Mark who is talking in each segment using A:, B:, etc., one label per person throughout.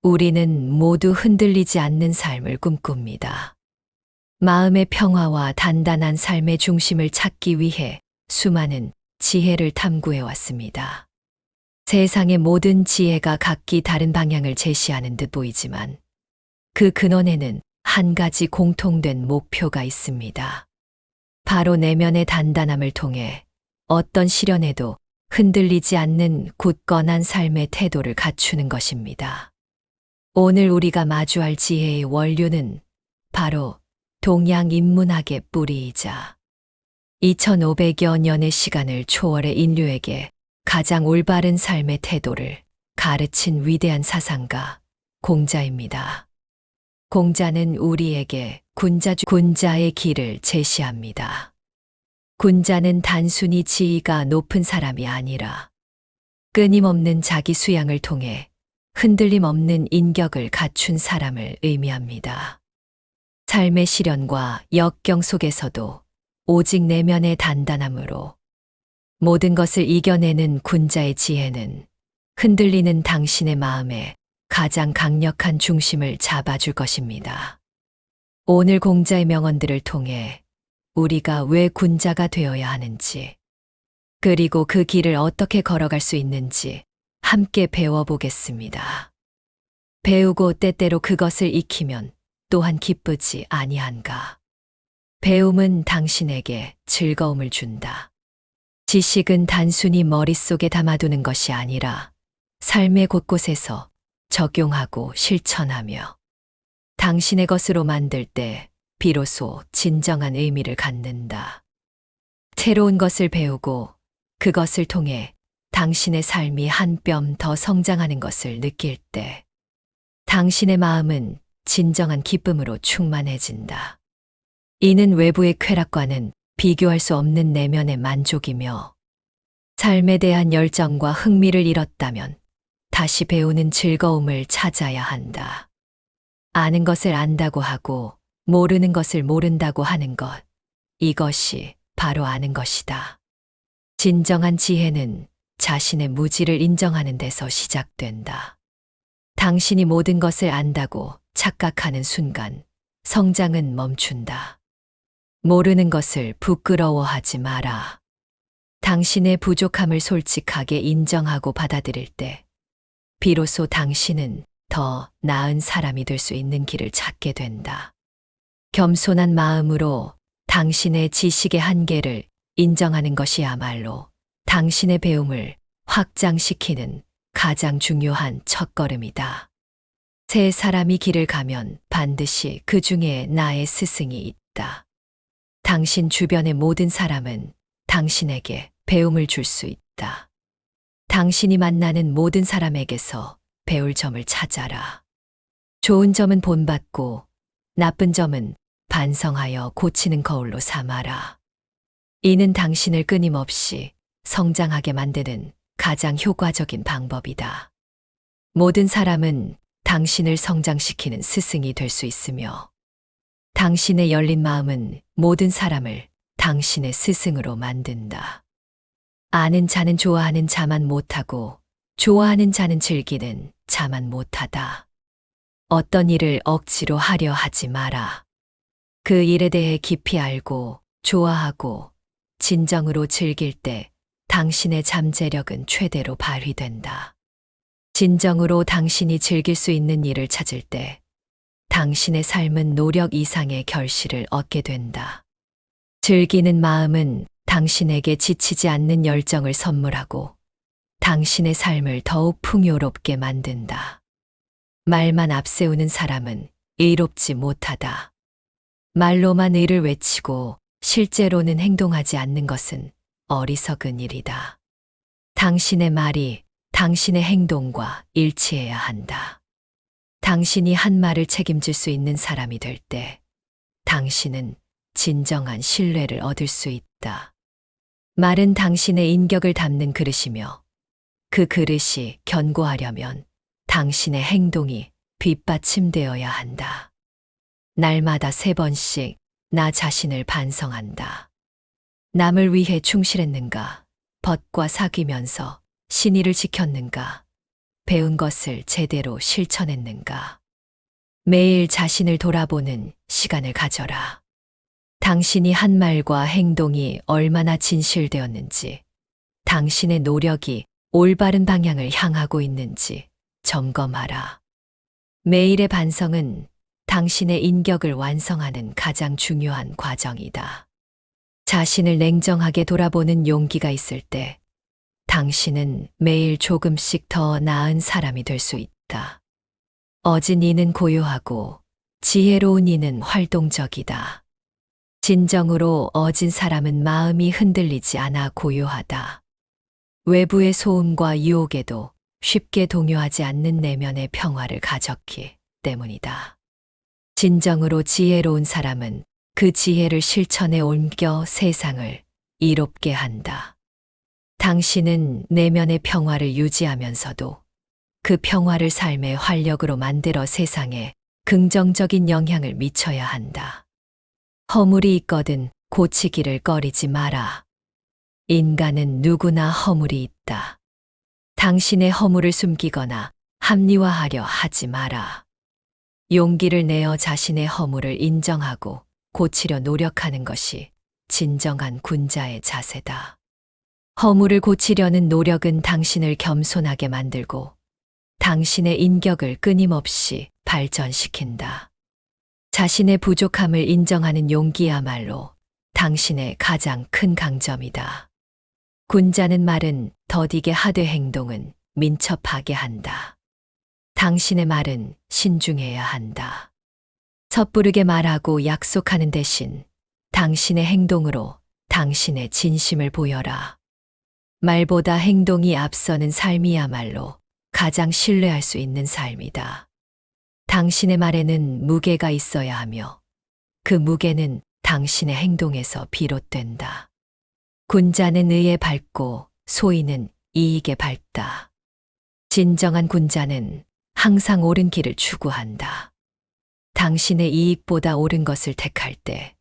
A: 우리는 모두 흔들리지 않는 삶을 꿈꿉니다. 마음의 평화와 단단한 삶의 중심을 찾기 위해 수많은 지혜를 탐구해 왔습니다. 세상의 모든 지혜가 각기 다른 방향을 제시하는 듯 보이지만 그 근원에는 한 가지 공통된 목표가 있습니다. 바로 내면의 단단함을 통해 어떤 시련에도 흔들리지 않는 굳건한 삶의 태도를 갖추는 것입니다. 오늘 우리가 마주할 지혜의 원료는 바로 동양 인문학의 뿌리이자 2500여 년의 시간을 초월해 인류에게 가장 올바른 삶의 태도를 가르친 위대한 사상가 공자입니다. 공자는 우리에게 군자의 길을 제시합니다. 군자는 단순히 지위가 높은 사람이 아니라 끊임없는 자기 수양을 통해 흔들림 없는 인격을 갖춘 사람을 의미합니다. 삶의 시련과 역경 속에서도 오직 내면의 단단함으로 모든 것을 이겨내는 군자의 지혜는 흔들리는 당신의 마음에 가장 강력한 중심을 잡아줄 것입니다. 오늘 공자의 명언들을 통해 우리가 왜 군자가 되어야 하는지, 그리고 그 길을 어떻게 걸어갈 수 있는지 함께 배워보겠습니다. 배우고 때때로 그것을 익히면 또한 기쁘지 아니한가. 배움은 당신에게 즐거움을 준다. 지식은 단순히 머릿속에 담아두는 것이 아니라 삶의 곳곳에서 적용하고 실천하며 당신의 것으로 만들 때 비로소 진정한 의미를 갖는다. 새로운 것을 배우고 그것을 통해 당신의 삶이 한 뼘 더 성장하는 것을 느낄 때 당신의 마음은 진정한 기쁨으로 충만해진다. 이는 외부의 쾌락과는 비교할 수 없는 내면의 만족이며 삶에 대한 열정과 흥미를 잃었다면 다시 배우는 즐거움을 찾아야 한다. 아는 것을 안다고 하고 모르는 것을 모른다고 하는 것, 이것이 바로 아는 것이다. 진정한 지혜는 자신의 무지를 인정하는 데서 시작된다. 당신이 모든 것을 안다고 착각하는 순간 성장은 멈춘다. 모르는 것을 부끄러워하지 마라. 당신의 부족함을 솔직하게 인정하고 받아들일 때 비로소 당신은 더 나은 사람이 될 수 있는 길을 찾게 된다. 겸손한 마음으로 당신의 지식의 한계를 인정하는 것이야말로 당신의 배움을 확장시키는 가장 중요한 첫걸음이다. 새 사람이 길을 가면 반드시 그 중에 나의 스승이 있다. 당신 주변의 모든 사람은 당신에게 배움을 줄 수 있다. 당신이 만나는 모든 사람에게서 배울 점을 찾아라. 좋은 점은 본받고 나쁜 점은 반성하여 고치는 거울로 삼아라. 이는 당신을 끊임없이 성장하게 만드는 가장 효과적인 방법이다. 모든 사람은 당신을 성장시키는 스승이 될 수 있으며 당신의 열린 마음은 모든 사람을 당신의 스승으로 만든다. 아는 자는 좋아하는 자만 못하고 좋아하는 자는 즐기는 자만 못하다. 어떤 일을 억지로 하려 하지 마라. 그 일에 대해 깊이 알고 좋아하고 진정으로 즐길 때 당신의 잠재력은 최대로 발휘된다. 진정으로 당신이 즐길 수 있는 일을 찾을 때 당신의 삶은 노력 이상의 결실을 얻게 된다. 즐기는 마음은 당신에게 지치지 않는 열정을 선물하고 당신의 삶을 더욱 풍요롭게 만든다. 말만 앞세우는 사람은 의롭지 못하다. 말로만 의를 외치고 실제로는 행동하지 않는 것은 어리석은 일이다. 당신의 말이 당신의 행동과 일치해야 한다. 당신이 한 말을 책임질 수 있는 사람이 될 때 당신은 진정한 신뢰를 얻을 수 있다. 말은 당신의 인격을 담는 그릇이며 그 그릇이 견고하려면 당신의 행동이 뒷받침되어야 한다. 날마다 3번씩 나 자신을 반성한다. 남을 위해 충실했는가? 벗과 사귀면서 신의를 지켰는가? 배운 것을 제대로 실천했는가? 매일 자신을 돌아보는 시간을 가져라. 당신이 한 말과 행동이 얼마나 진실되었는지, 당신의 노력이 올바른 방향을 향하고 있는지 점검하라. 매일의 반성은 당신의 인격을 완성하는 가장 중요한 과정이다. 자신을 냉정하게 돌아보는 용기가 있을 때 당신은 매일 조금씩 더 나은 사람이 될 수 있다. 어진 이는 고요하고 지혜로운 이는 활동적이다. 진정으로 어진 사람은 마음이 흔들리지 않아 고요하다. 외부의 소음과 유혹에도 쉽게 동요하지 않는 내면의 평화를 가졌기 때문이다. 진정으로 지혜로운 사람은 그 지혜를 실천에 옮겨 세상을 이롭게 한다. 당신은 내면의 평화를 유지하면서도 그 평화를 삶의 활력으로 만들어 세상에 긍정적인 영향을 미쳐야 한다. 허물이 있거든 고치기를 꺼리지 마라. 인간은 누구나 허물이 있다. 당신의 허물을 숨기거나 합리화하려 하지 마라. 용기를 내어 자신의 허물을 인정하고 고치려 노력하는 것이 진정한 군자의 자세다. 허물을 고치려는 노력은 당신을 겸손하게 만들고 당신의 인격을 끊임없이 발전시킨다. 자신의 부족함을 인정하는 용기야말로 당신의 가장 큰 강점이다. 군자는 말은 더디게 하되 행동은 민첩하게 한다. 당신의 말은 신중해야 한다. 섣부르게 말하고 약속하는 대신 당신의 행동으로 당신의 진심을 보여라. 말보다 행동이 앞서는 삶이야말로 가장 신뢰할 수 있는 삶이다. 당신의 말에는 무게가 있어야 하며 그 무게는 당신의 행동에서 비롯된다. 군자는 의에 밝고 소인은 이익에 밝다. 진정한 군자는 항상 옳은 길을 추구한다. 당신의 이익보다 옳은 것을 택할 때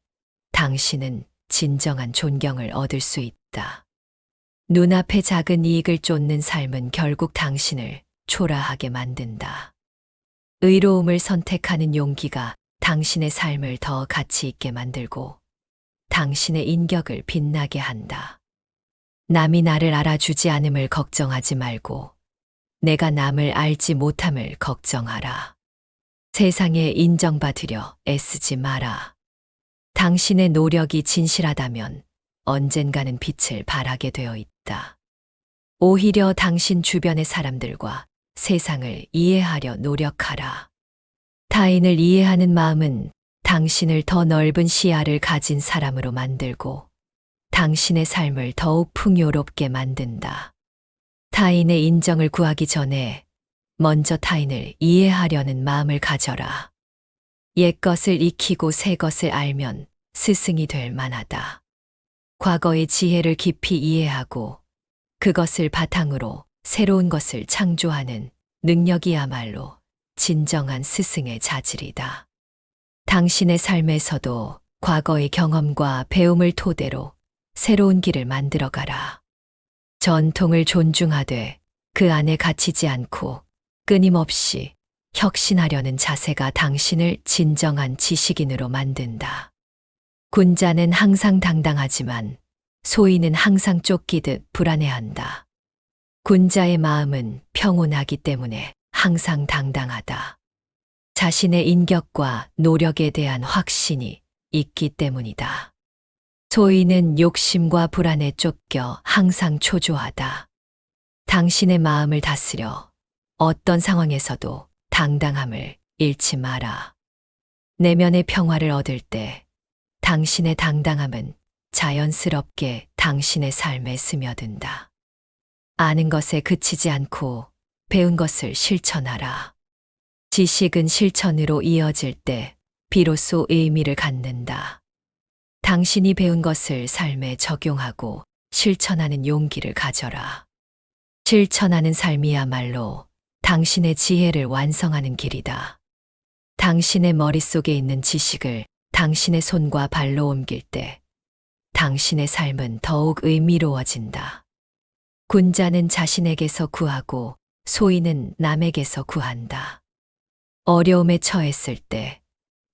A: 당신은 진정한 존경을 얻을 수 있다. 눈앞의 작은 이익을 쫓는 삶은 결국 당신을 초라하게 만든다. 의로움을 선택하는 용기가 당신의 삶을 더 가치 있게 만들고 당신의 인격을 빛나게 한다. 남이 나를 알아주지 않음을 걱정하지 말고 내가 남을 알지 못함을 걱정하라. 세상에 인정받으려 애쓰지 마라. 당신의 노력이 진실하다면 언젠가는 빛을 발하게 되어 있다. 오히려 당신 주변의 사람들과 세상을 이해하려 노력하라. 타인을 이해하는 마음은 당신을 더 넓은 시야를 가진 사람으로 만들고 당신의 삶을 더욱 풍요롭게 만든다. 타인의 인정을 구하기 전에 먼저 타인을 이해하려는 마음을 가져라. 옛것을 익히고 새것을 알면 스승이 될 만하다. 과거의 지혜를 깊이 이해하고 그것을 바탕으로 새로운 것을 창조하는 능력이야말로 진정한 스승의 자질이다. 당신의 삶에서도 과거의 경험과 배움을 토대로 새로운 길을 만들어가라. 전통을 존중하되 그 안에 갇히지 않고 끊임없이 혁신하려는 자세가 당신을 진정한 지식인으로 만든다. 군자는 항상 당당하지만 소인은 항상 쫓기듯 불안해한다. 군자의 마음은 평온하기 때문에 항상 당당하다. 자신의 인격과 노력에 대한 확신이 있기 때문이다. 소인은 욕심과 불안에 쫓겨 항상 초조하다. 당신의 마음을 다스려 어떤 상황에서도 당당함을 잃지 마라. 내면의 평화를 얻을 때 당신의 당당함은 자연스럽게 당신의 삶에 스며든다. 아는 것에 그치지 않고 배운 것을 실천하라. 지식은 실천으로 이어질 때 비로소 의미를 갖는다. 당신이 배운 것을 삶에 적용하고 실천하는 용기를 가져라. 실천하는 삶이야말로 당신의 지혜를 완성하는 길이다. 당신의 머릿속에 있는 지식을 당신의 손과 발로 옮길 때 당신의 삶은 더욱 의미로워진다. 군자는 자신에게서 구하고 소인은 남에게서 구한다. 어려움에 처했을 때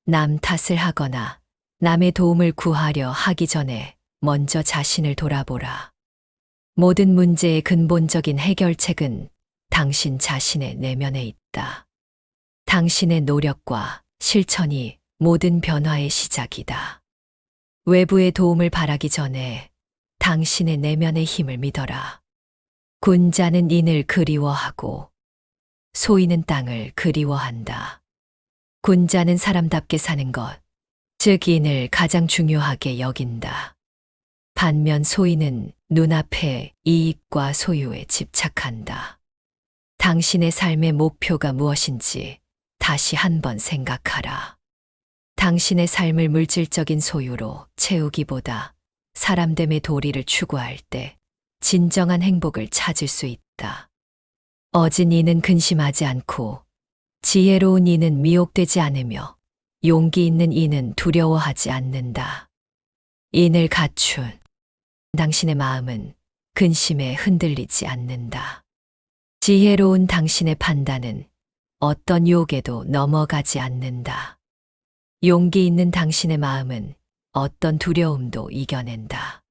A: 남 탓을 하거나 남의 도움을 구하려 하기 전에 먼저 자신을 돌아보라. 모든 문제의 근본적인 해결책은 당신 자신의 내면에 있다. 당신의 노력과 실천이 모든 변화의 시작이다. 외부의 도움을 바라기 전에 당신의 내면의 힘을 믿어라. 군자는 인을 그리워하고 소인은 땅을 그리워한다. 군자는 사람답게 사는 것, 즉 인을 가장 중요하게 여긴다. 반면 소인은 눈앞의 이익과 소유에 집착한다. 당신의 삶의 목표가 무엇인지 다시 한번 생각하라. 당신의 삶을 물질적인 소유로 채우기보다 사람됨의 도리를 추구할 때 진정한 행복을 찾을 수 있다. 어진 이는 근심하지 않고 지혜로운 이는 미혹되지 않으며 용기 있는 이는 두려워하지 않는다. 인을 갖춘 당신의 마음은 근심에 흔들리지 않는다. 지혜로운 당신의 판단은 어떤 유혹에도 넘어가지 않는다. 용기 있는 당신의 마음은 어떤 두려움도 이겨낸다.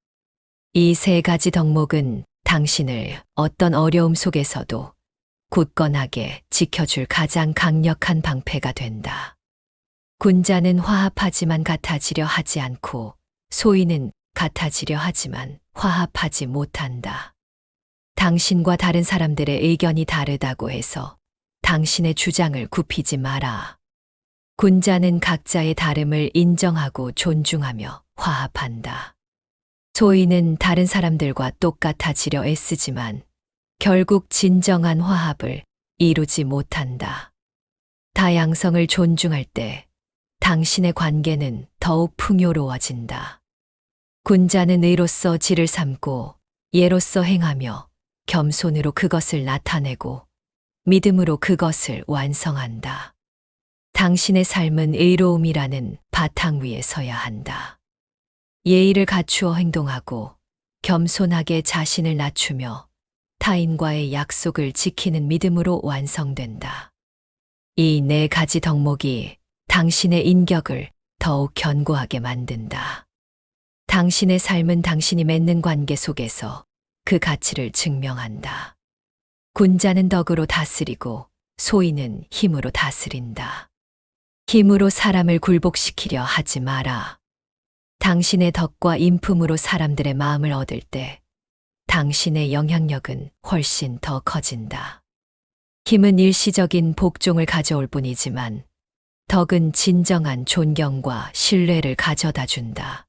A: 이 세 가지 덕목은 당신을 어떤 어려움 속에서도 굳건하게 지켜줄 가장 강력한 방패가 된다. 군자는 화합하지만 같아지려 하지 않고 소인은 같아지려 하지만 화합하지 못한다. 당신과 다른 사람들의 의견이 다르다고 해서 당신의 주장을 굽히지 마라. 군자는 각자의 다름을 인정하고 존중하며 화합한다. 소인은 다른 사람들과 똑같아지려 애쓰지만 결국 진정한 화합을 이루지 못한다. 다양성을 존중할 때 당신의 관계는 더욱 풍요로워진다. 군자는 의로서 질을 삼고 예로서 행하며 겸손으로 그것을 나타내고 믿음으로 그것을 완성한다. 당신의 삶은 의로움이라는 바탕 위에 서야 한다. 예의를 갖추어 행동하고 겸손하게 자신을 낮추며 타인과의 약속을 지키는 믿음으로 완성된다. 이 네 가지 덕목이 당신의 인격을 더욱 견고하게 만든다. 당신의 삶은 당신이 맺는 관계 속에서 그 가치를 증명한다. 군자는 덕으로 다스리고 소인은 힘으로 다스린다. 힘으로 사람을 굴복시키려 하지 마라. 당신의 덕과 인품으로 사람들의 마음을 얻을 때 당신의 영향력은 훨씬 더 커진다. 힘은 일시적인 복종을 가져올 뿐이지만 덕은 진정한 존경과 신뢰를 가져다 준다.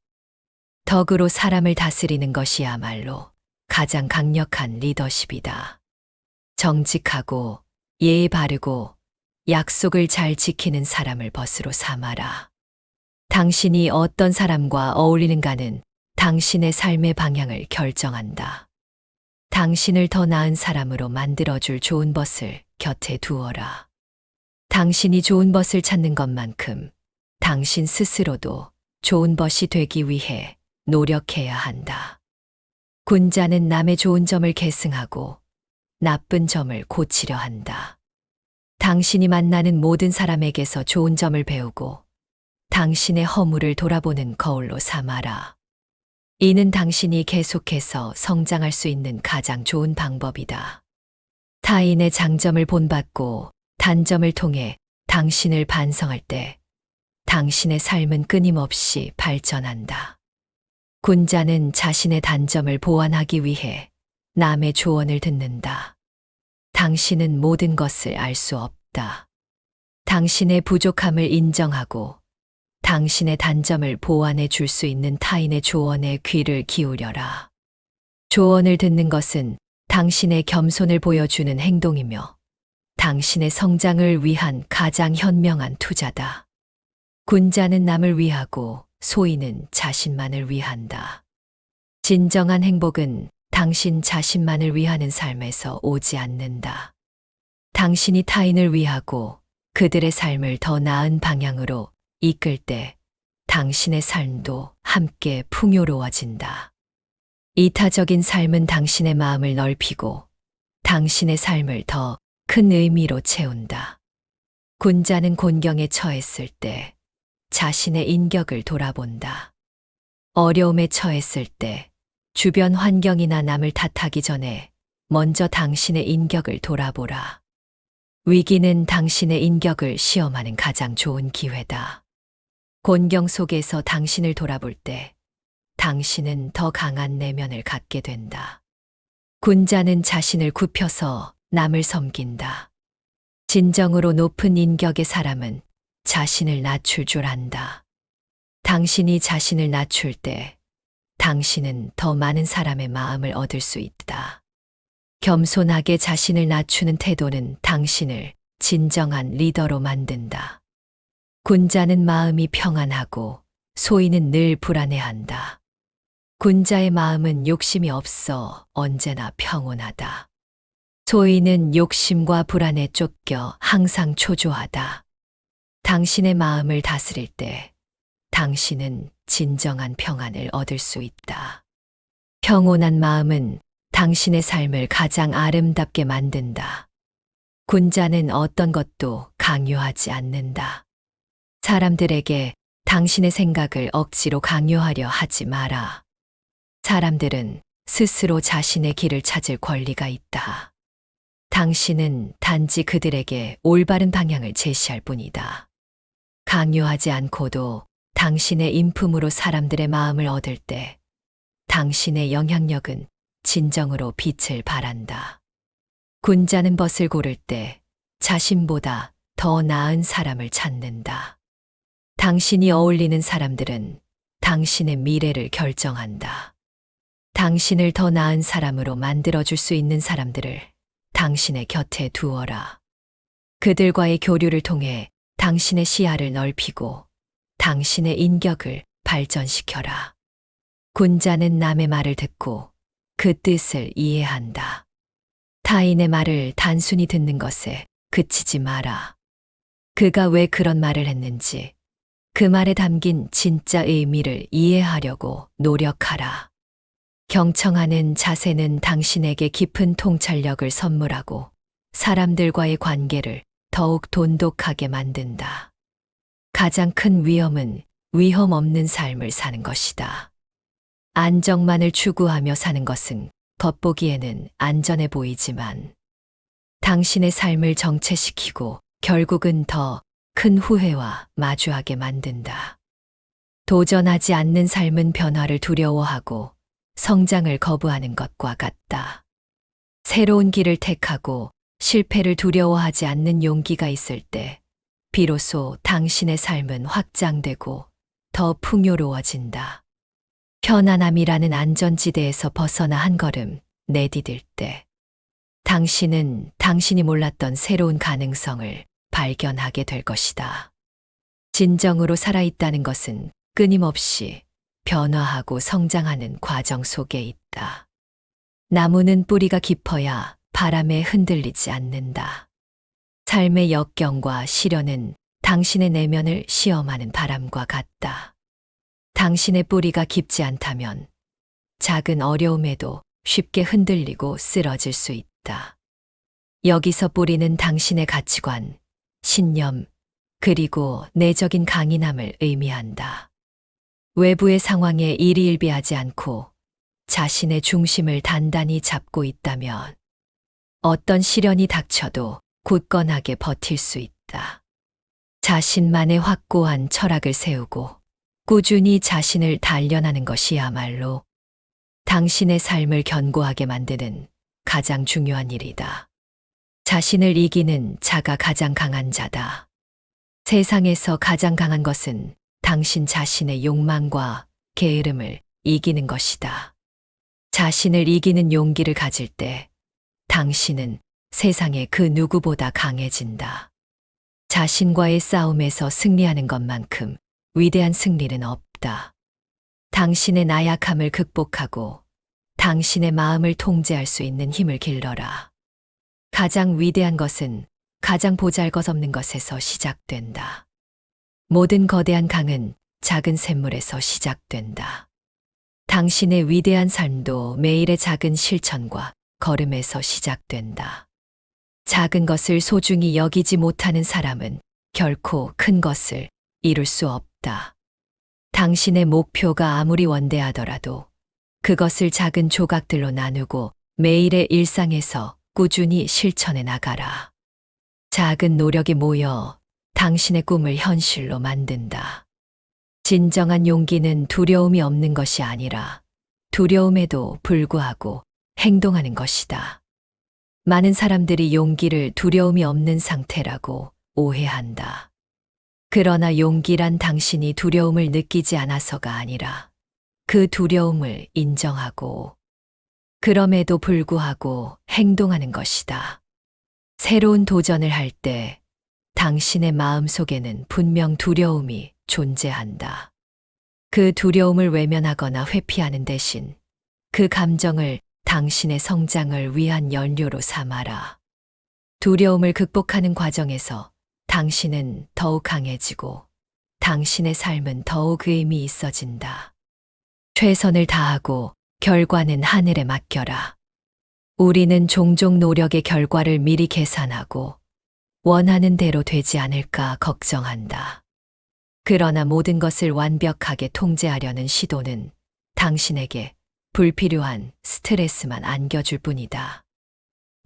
A: 덕으로 사람을 다스리는 것이야말로 가장 강력한 리더십이다. 정직하고 예의 바르고 약속을 잘 지키는 사람을 벗으로 삼아라. 당신이 어떤 사람과 어울리는가는 당신의 삶의 방향을 결정한다. 당신을 더 나은 사람으로 만들어줄 좋은 벗을 곁에 두어라. 당신이 좋은 벗을 찾는 것만큼 당신 스스로도 좋은 벗이 되기 위해 노력해야 한다. 군자는 남의 좋은 점을 계승하고 나쁜 점을 고치려 한다. 당신이 만나는 모든 사람에게서 좋은 점을 배우고 당신의 허물을 돌아보는 거울로 삼아라. 이는 당신이 계속해서 성장할 수 있는 가장 좋은 방법이다. 타인의 장점을 본받고 단점을 통해 당신을 반성할 때 당신의 삶은 끊임없이 발전한다. 군자는 자신의 단점을 보완하기 위해 남의 조언을 듣는다. 당신은 모든 것을 알 수 없다. 당신의 부족함을 인정하고 당신의 단점을 보완해 줄 수 있는 타인의 조언에 귀를 기울여라. 조언을 듣는 것은 당신의 겸손을 보여주는 행동이며 당신의 성장을 위한 가장 현명한 투자다. 군자는 남을 위하고 소인은 자신만을 위한다. 진정한 행복은 당신 자신만을 위하는 삶에서 오지 않는다. 당신이 타인을 위하고 그들의 삶을 더 나은 방향으로 이끌 때 당신의 삶도 함께 풍요로워진다. 이타적인 삶은 당신의 마음을 넓히고 당신의 삶을 더 큰 의미로 채운다. 군자는 곤경에 처했을 때 자신의 인격을 돌아본다. 어려움에 처했을 때 주변 환경이나 남을 탓하기 전에 먼저 당신의 인격을 돌아보라. 위기는 당신의 인격을 시험하는 가장 좋은 기회다. 곤경 속에서 당신을 돌아볼 때 당신은 더 강한 내면을 갖게 된다. 군자는 자신을 굽혀서 남을 섬긴다. 진정으로 높은 인격의 사람은 자신을 낮출 줄 안다. 당신이 자신을 낮출 때 당신은 더 많은 사람의 마음을 얻을 수 있다. 겸손하게 자신을 낮추는 태도는 당신을 진정한 리더로 만든다. 군자는 마음이 평안하고 소인은 늘 불안해한다. 군자의 마음은 욕심이 없어 언제나 평온하다. 소인은 욕심과 불안에 쫓겨 항상 초조하다. 당신의 마음을 다스릴 때 당신은 진정한 평안을 얻을 수 있다. 평온한 마음은 당신의 삶을 가장 아름답게 만든다. 군자는 어떤 것도 강요하지 않는다. 사람들에게 당신의 생각을 억지로 강요하려 하지 마라. 사람들은 스스로 자신의 길을 찾을 권리가 있다. 당신은 단지 그들에게 올바른 방향을 제시할 뿐이다. 강요하지 않고도 당신의 인품으로 사람들의 마음을 얻을 때 당신의 영향력은 진정으로 빛을 발한다. 군자는 벗을 고를 때 자신보다 더 나은 사람을 찾는다. 당신이 어울리는 사람들은 당신의 미래를 결정한다. 당신을 더 나은 사람으로 만들어줄 수 있는 사람들을 당신의 곁에 두어라. 그들과의 교류를 통해 당신의 시야를 넓히고 당신의 인격을 발전시켜라. 군자는 남의 말을 듣고 그 뜻을 이해한다. 타인의 말을 단순히 듣는 것에 그치지 마라. 그가 왜 그런 말을 했는지, 그 말에 담긴 진짜 의미를 이해하려고 노력하라. 경청하는 자세는 당신에게 깊은 통찰력을 선물하고 사람들과의 관계를 더욱 돈독하게 만든다. 가장 큰 위험은 위험 없는 삶을 사는 것이다. 안정만을 추구하며 사는 것은 겉보기에는 안전해 보이지만 당신의 삶을 정체시키고 결국은 더 큰 후회와 마주하게 만든다. 도전하지 않는 삶은 변화를 두려워하고 성장을 거부하는 것과 같다. 새로운 길을 택하고 실패를 두려워하지 않는 용기가 있을 때 비로소 당신의 삶은 확장되고 더 풍요로워진다. 편안함이라는 안전지대에서 벗어나 한 걸음 내디딜 때 당신은 당신이 몰랐던 새로운 가능성을 발견하게 될 것이다. 진정으로 살아있다는 것은 끊임없이 변화하고 성장하는 과정 속에 있다. 나무는 뿌리가 깊어야 바람에 흔들리지 않는다. 삶의 역경과 시련은 당신의 내면을 시험하는 바람과 같다. 당신의 뿌리가 깊지 않다면 작은 어려움에도 쉽게 흔들리고 쓰러질 수 있다. 여기서 뿌리는 당신의 가치관, 신념, 그리고 내적인 강인함을 의미한다. 외부의 상황에 일희일비하지 않고 자신의 중심을 단단히 잡고 있다면 어떤 시련이 닥쳐도 굳건하게 버틸 수 있다. 자신만의 확고한 철학을 세우고 꾸준히 자신을 단련하는 것이야말로 당신의 삶을 견고하게 만드는 가장 중요한 일이다. 자신을 이기는 자가 가장 강한 자다. 세상에서 가장 강한 것은 당신 자신의 욕망과 게으름을 이기는 것이다. 자신을 이기는 용기를 가질 때 당신은 세상의 그 누구보다 강해진다. 자신과의 싸움에서 승리하는 것만큼 위대한 승리는 없다. 당신의 나약함을 극복하고 당신의 마음을 통제할 수 있는 힘을 길러라. 가장 위대한 것은 가장 보잘것없는 것에서 시작된다. 모든 거대한 강은 작은 샘물에서 시작된다. 당신의 위대한 삶도 매일의 작은 실천과 걸음에서 시작된다. 작은 것을 소중히 여기지 못하는 사람은 결코 큰 것을 이룰 수 없다. 당신의 목표가 아무리 원대하더라도 그것을 작은 조각들로 나누고 매일의 일상에서 꾸준히 실천해 나가라. 작은 노력이 모여 당신의 꿈을 현실로 만든다. 진정한 용기는 두려움이 없는 것이 아니라 두려움에도 불구하고 행동하는 것이다. 많은 사람들이 용기를 두려움이 없는 상태라고 오해한다. 그러나 용기란 당신이 두려움을 느끼지 않아서가 아니라 그 두려움을 인정하고 그럼에도 불구하고 행동하는 것이다. 새로운 도전을 할 때 당신의 마음 속에는 분명 두려움이 존재한다. 그 두려움을 외면하거나 회피하는 대신 그 감정을 당신의 성장을 위한 연료로 삼아라. 두려움을 극복하는 과정에서 당신은 더욱 강해지고 당신의 삶은 더욱 의미 있어진다. 최선을 다하고 결과는 하늘에 맡겨라. 우리는 종종 노력의 결과를 미리 계산하고 원하는 대로 되지 않을까 걱정한다. 그러나 모든 것을 완벽하게 통제하려는 시도는 당신에게 불필요한 스트레스만 안겨줄 뿐이다.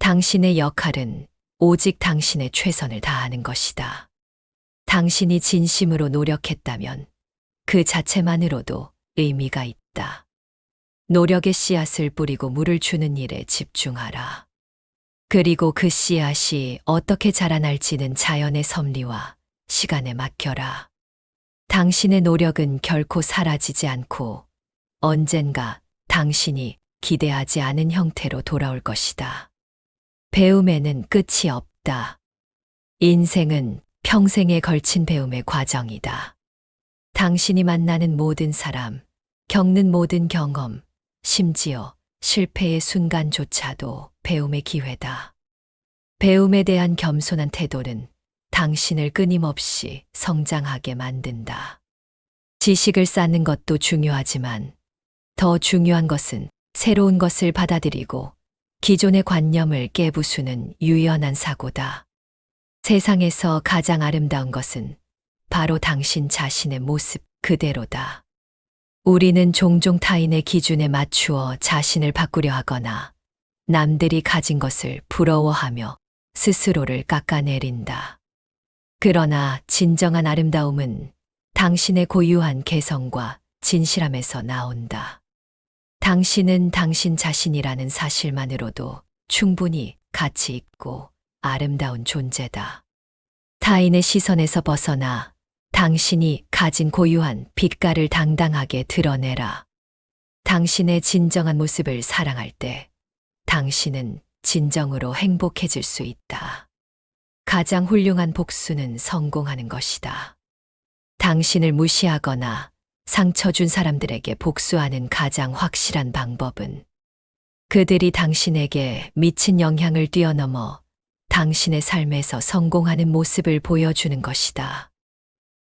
A: 당신의 역할은 오직 당신의 최선을 다하는 것이다. 당신이 진심으로 노력했다면 그 자체만으로도 의미가 있다. 노력의 씨앗을 뿌리고 물을 주는 일에 집중하라. 그리고 그 씨앗이 어떻게 자라날지는 자연의 섭리와 시간에 맡겨라. 당신의 노력은 결코 사라지지 않고 언젠가 당신이 기대하지 않은 형태로 돌아올 것이다. 배움에는 끝이 없다. 인생은 평생에 걸친 배움의 과정이다. 당신이 만나는 모든 사람, 겪는 모든 경험, 심지어 실패의 순간조차도 배움의 기회다. 배움에 대한 겸손한 태도는 당신을 끊임없이 성장하게 만든다. 지식을 쌓는 것도 중요하지만 더 중요한 것은 새로운 것을 받아들이고 기존의 관념을 깨부수는 유연한 사고다. 세상에서 가장 아름다운 것은 바로 당신 자신의 모습 그대로다. 우리는 종종 타인의 기준에 맞추어 자신을 바꾸려 하거나 남들이 가진 것을 부러워하며 스스로를 깎아내린다. 그러나 진정한 아름다움은 당신의 고유한 개성과 진실함에서 나온다. 당신은 당신 자신이라는 사실만으로도 충분히 가치 있고 아름다운 존재다. 타인의 시선에서 벗어나 당신이 가진 고유한 빛깔을 당당하게 드러내라. 당신의 진정한 모습을 사랑할 때 당신은 진정으로 행복해질 수 있다. 가장 훌륭한 복수는 성공하는 것이다. 당신을 무시하거나 상처 준 사람들에게 복수하는 가장 확실한 방법은 그들이 당신에게 미친 영향을 뛰어넘어 당신의 삶에서 성공하는 모습을 보여주는 것이다.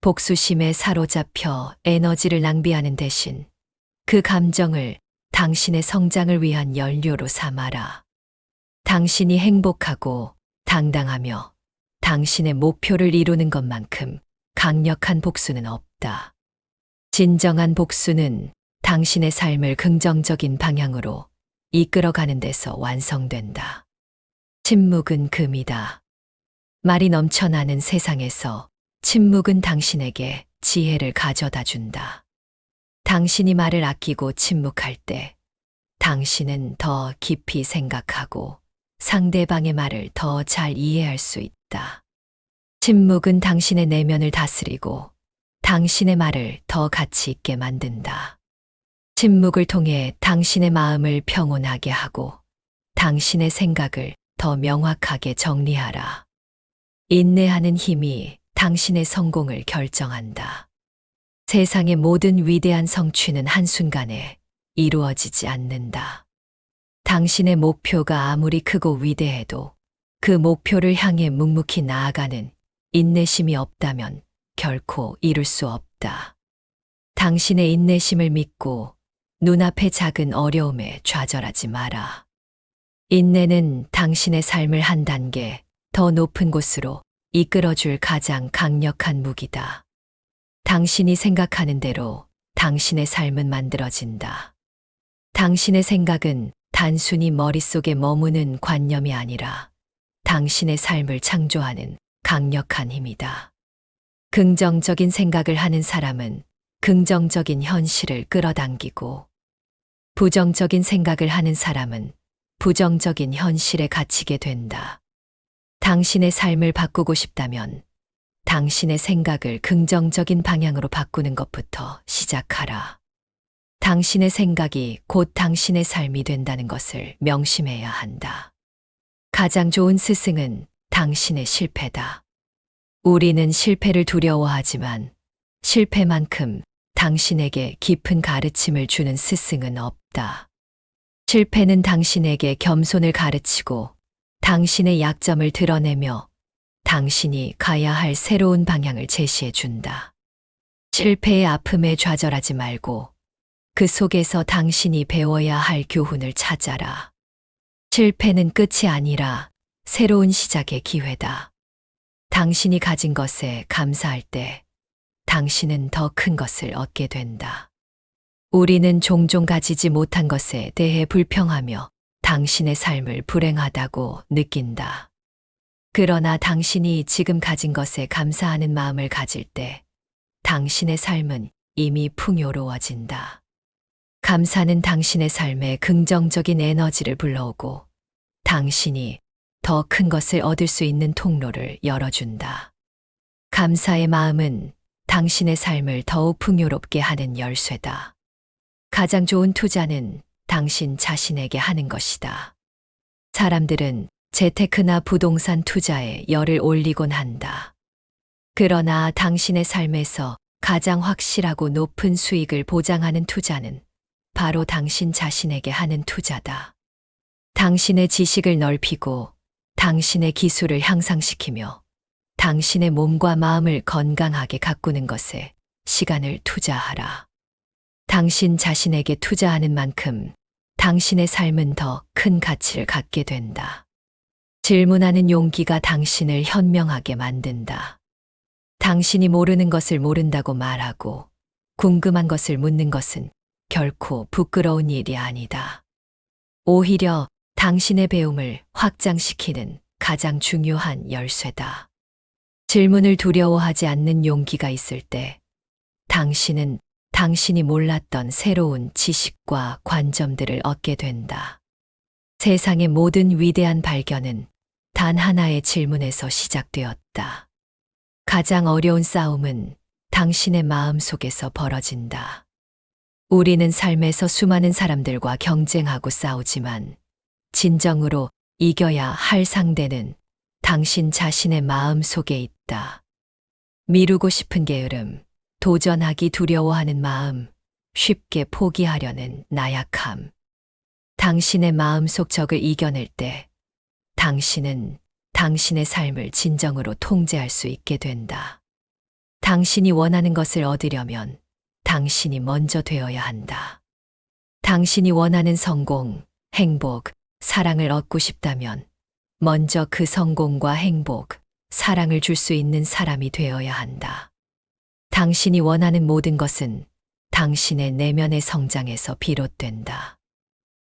A: 복수심에 사로잡혀 에너지를 낭비하는 대신 그 감정을 당신의 성장을 위한 연료로 삼아라. 당신이 행복하고 당당하며 당신의 목표를 이루는 것만큼 강력한 복수는 없다. 진정한 복수는 당신의 삶을 긍정적인 방향으로 이끌어가는 데서 완성된다. 침묵은 금이다. 말이 넘쳐나는 세상에서 침묵은 당신에게 지혜를 가져다 준다. 당신이 말을 아끼고 침묵할 때 당신은 더 깊이 생각하고 상대방의 말을 더 잘 이해할 수 있다. 침묵은 당신의 내면을 다스리고 당신의 말을 더 가치 있게 만든다. 침묵을 통해 당신의 마음을 평온하게 하고 당신의 생각을 더 명확하게 정리하라. 인내하는 힘이 당신의 성공을 결정한다. 세상의 모든 위대한 성취는 한순간에 이루어지지 않는다. 당신의 목표가 아무리 크고 위대해도 그 목표를 향해 묵묵히 나아가는 인내심이 없다면 결코 이룰 수 없다. 당신의 인내심을 믿고 눈앞의 작은 어려움에 좌절하지 마라. 인내는 당신의 삶을 한 단계 더 높은 곳으로 이끌어줄 가장 강력한 무기다. 당신이 생각하는 대로 당신의 삶은 만들어진다. 당신의 생각은 단순히 머릿속에 머무는 관념이 아니라 당신의 삶을 창조하는 강력한 힘이다. 긍정적인 생각을 하는 사람은 긍정적인 현실을 끌어당기고, 부정적인 생각을 하는 사람은 부정적인 현실에 갇히게 된다. 당신의 삶을 바꾸고 싶다면 당신의 생각을 긍정적인 방향으로 바꾸는 것부터 시작하라. 당신의 생각이 곧 당신의 삶이 된다는 것을 명심해야 한다. 가장 좋은 스승은 당신의 실패다. 우리는 실패를 두려워하지만 실패만큼 당신에게 깊은 가르침을 주는 스승은 없다. 실패는 당신에게 겸손을 가르치고 당신의 약점을 드러내며 당신이 가야 할 새로운 방향을 제시해 준다. 실패의 아픔에 좌절하지 말고 그 속에서 당신이 배워야 할 교훈을 찾아라. 실패는 끝이 아니라 새로운 시작의 기회다. 당신이 가진 것에 감사할 때 당신은 더 큰 것을 얻게 된다. 우리는 종종 가지지 못한 것에 대해 불평하며 당신의 삶을 불행하다고 느낀다. 그러나 당신이 지금 가진 것에 감사하는 마음을 가질 때 당신의 삶은 이미 풍요로워진다. 감사는 당신의 삶에 긍정적인 에너지를 불러오고 당신이 더 큰 것을 얻을 수 있는 통로를 열어준다. 감사의 마음은 당신의 삶을 더욱 풍요롭게 하는 열쇠다. 가장 좋은 투자는 당신 자신에게 하는 것이다. 사람들은 재테크나 부동산 투자에 열을 올리곤 한다. 그러나 당신의 삶에서 가장 확실하고 높은 수익을 보장하는 투자는 바로 당신 자신에게 하는 투자다. 당신의 지식을 넓히고 당신의 기술을 향상시키며 당신의 몸과 마음을 건강하게 가꾸는 것에 시간을 투자하라. 당신 자신에게 투자하는 만큼 당신의 삶은 더 큰 가치를 갖게 된다. 질문하는 용기가 당신을 현명하게 만든다. 당신이 모르는 것을 모른다고 말하고 궁금한 것을 묻는 것은 결코 부끄러운 일이 아니다. 오히려 당신의 배움을 확장시키는 가장 중요한 열쇠다. 질문을 두려워하지 않는 용기가 있을 때 당신은 당신이 몰랐던 새로운 지식과 관점들을 얻게 된다. 세상의 모든 위대한 발견은 단 하나의 질문에서 시작되었다. 가장 어려운 싸움은 당신의 마음 속에서 벌어진다. 우리는 삶에서 수많은 사람들과 경쟁하고 싸우지만 진정으로 이겨야 할 상대는 당신 자신의 마음 속에 있다. 미루고 싶은 게으름, 도전하기 두려워하는 마음, 쉽게 포기하려는 나약함. 당신의 마음속 적을 이겨낼 때 당신은 당신의 삶을 진정으로 통제할 수 있게 된다. 당신이 원하는 것을 얻으려면 당신이 먼저 되어야 한다. 당신이 원하는 성공, 행복, 사랑을 얻고 싶다면 먼저 그 성공과 행복, 사랑을 줄 수 있는 사람이 되어야 한다. 당신이 원하는 모든 것은 당신의 내면의 성장에서 비롯된다.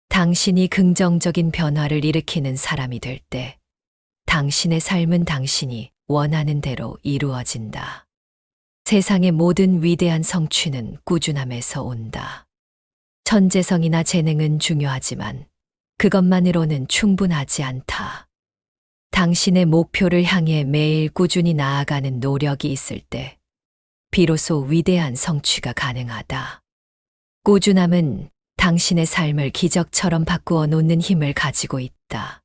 A: 당신이 긍정적인 변화를 일으키는 사람이 될 때 당신의 삶은 당신이 원하는 대로 이루어진다. 세상의 모든 위대한 성취는 꾸준함에서 온다. 천재성이나 재능은 중요하지만 그것만으로는 충분하지 않다. 당신의 목표를 향해 매일 꾸준히 나아가는 노력이 있을 때 비로소 위대한 성취가 가능하다. 꾸준함은 당신의 삶을 기적처럼 바꾸어 놓는 힘을 가지고 있다.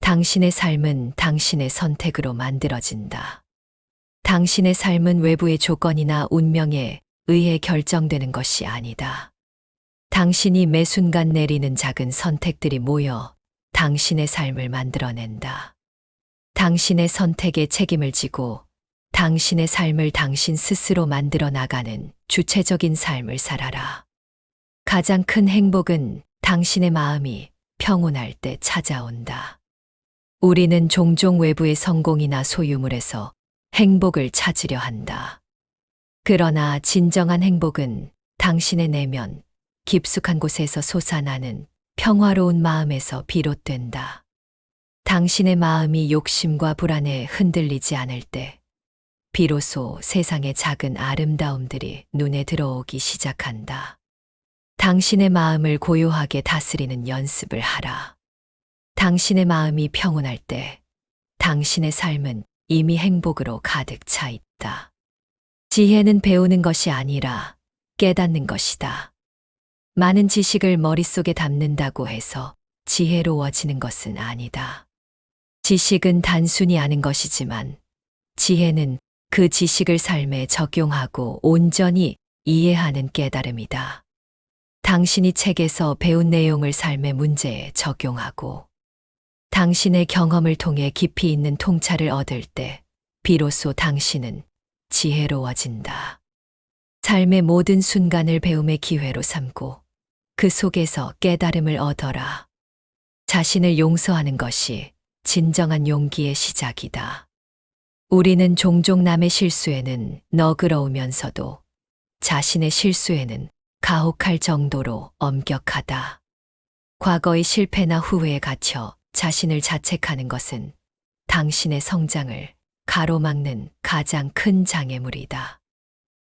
A: 당신의 삶은 당신의 선택으로 만들어진다. 당신의 삶은 외부의 조건이나 운명에 의해 결정되는 것이 아니다. 당신이 매 순간 내리는 작은 선택들이 모여 당신의 삶을 만들어낸다. 당신의 선택에 책임을 지고 당신의 삶을 당신 스스로 만들어 나가는 주체적인 삶을 살아라. 가장 큰 행복은 당신의 마음이 평온할 때 찾아온다. 우리는 종종 외부의 성공이나 소유물에서 행복을 찾으려 한다. 그러나 진정한 행복은 당신의 내면, 깊숙한 곳에서 솟아나는 평화로운 마음에서 비롯된다. 당신의 마음이 욕심과 불안에 흔들리지 않을 때, 비로소 세상의 작은 아름다움들이 눈에 들어오기 시작한다. 당신의 마음을 고요하게 다스리는 연습을 하라. 당신의 마음이 평온할 때, 당신의 삶은 이미 행복으로 가득 차 있다. 지혜는 배우는 것이 아니라 깨닫는 것이다. 많은 지식을 머릿속에 담는다고 해서 지혜로워지는 것은 아니다. 지식은 단순히 아는 것이지만 지혜는 그 지식을 삶에 적용하고 온전히 이해하는 깨달음이다. 당신이 책에서 배운 내용을 삶의 문제에 적용하고 당신의 경험을 통해 깊이 있는 통찰을 얻을 때 비로소 당신은 지혜로워진다. 삶의 모든 순간을 배움의 기회로 삼고 그 속에서 깨달음을 얻어라. 자신을 용서하는 것이 진정한 용기의 시작이다. 우리는 종종 남의 실수에는 너그러우면서도 자신의 실수에는 가혹할 정도로 엄격하다. 과거의 실패나 후회에 갇혀 자신을 자책하는 것은 당신의 성장을 가로막는 가장 큰 장애물이다.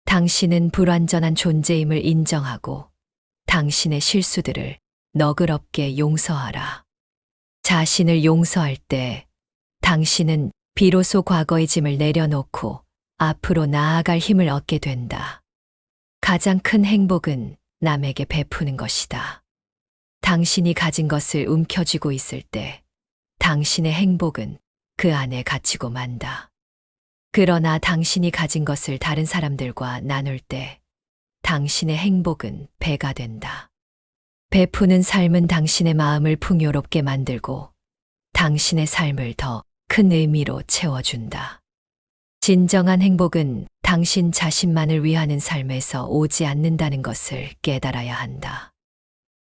A: 당신은 불완전한 존재임을 인정하고 당신의 실수들을 너그럽게 용서하라. 자신을 용서할 때 당신은 비로소 과거의 짐을 내려놓고 앞으로 나아갈 힘을 얻게 된다. 가장 큰 행복은 남에게 베푸는 것이다. 당신이 가진 것을 움켜쥐고 있을 때 당신의 행복은 그 안에 갇히고 만다. 그러나 당신이 가진 것을 다른 사람들과 나눌 때 당신의 행복은 배가 된다. 베푸는 삶은 당신의 마음을 풍요롭게 만들고 당신의 삶을 더 큰 의미로 채워준다. 진정한 행복은 당신 자신만을 위하는 삶에서 오지 않는다는 것을 깨달아야 한다.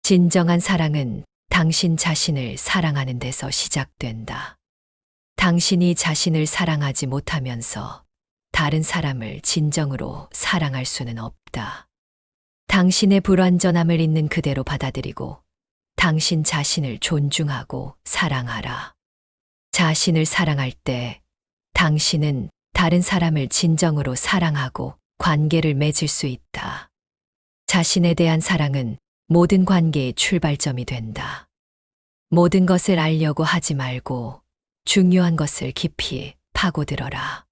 A: 진정한 사랑은 당신 자신을 사랑하는 데서 시작된다. 당신이 자신을 사랑하지 못하면서 다른 사람을 진정으로 사랑할 수는 없다. 당신의 불완전함을 있는 그대로 받아들이고 당신 자신을 존중하고 사랑하라. 자신을 사랑할 때 당신은 다른 사람을 진정으로 사랑하고 관계를 맺을 수 있다. 자신에 대한 사랑은 모든 관계의 출발점이 된다. 모든 것을 알려고 하지 말고 중요한 것을 깊이 파고들어라.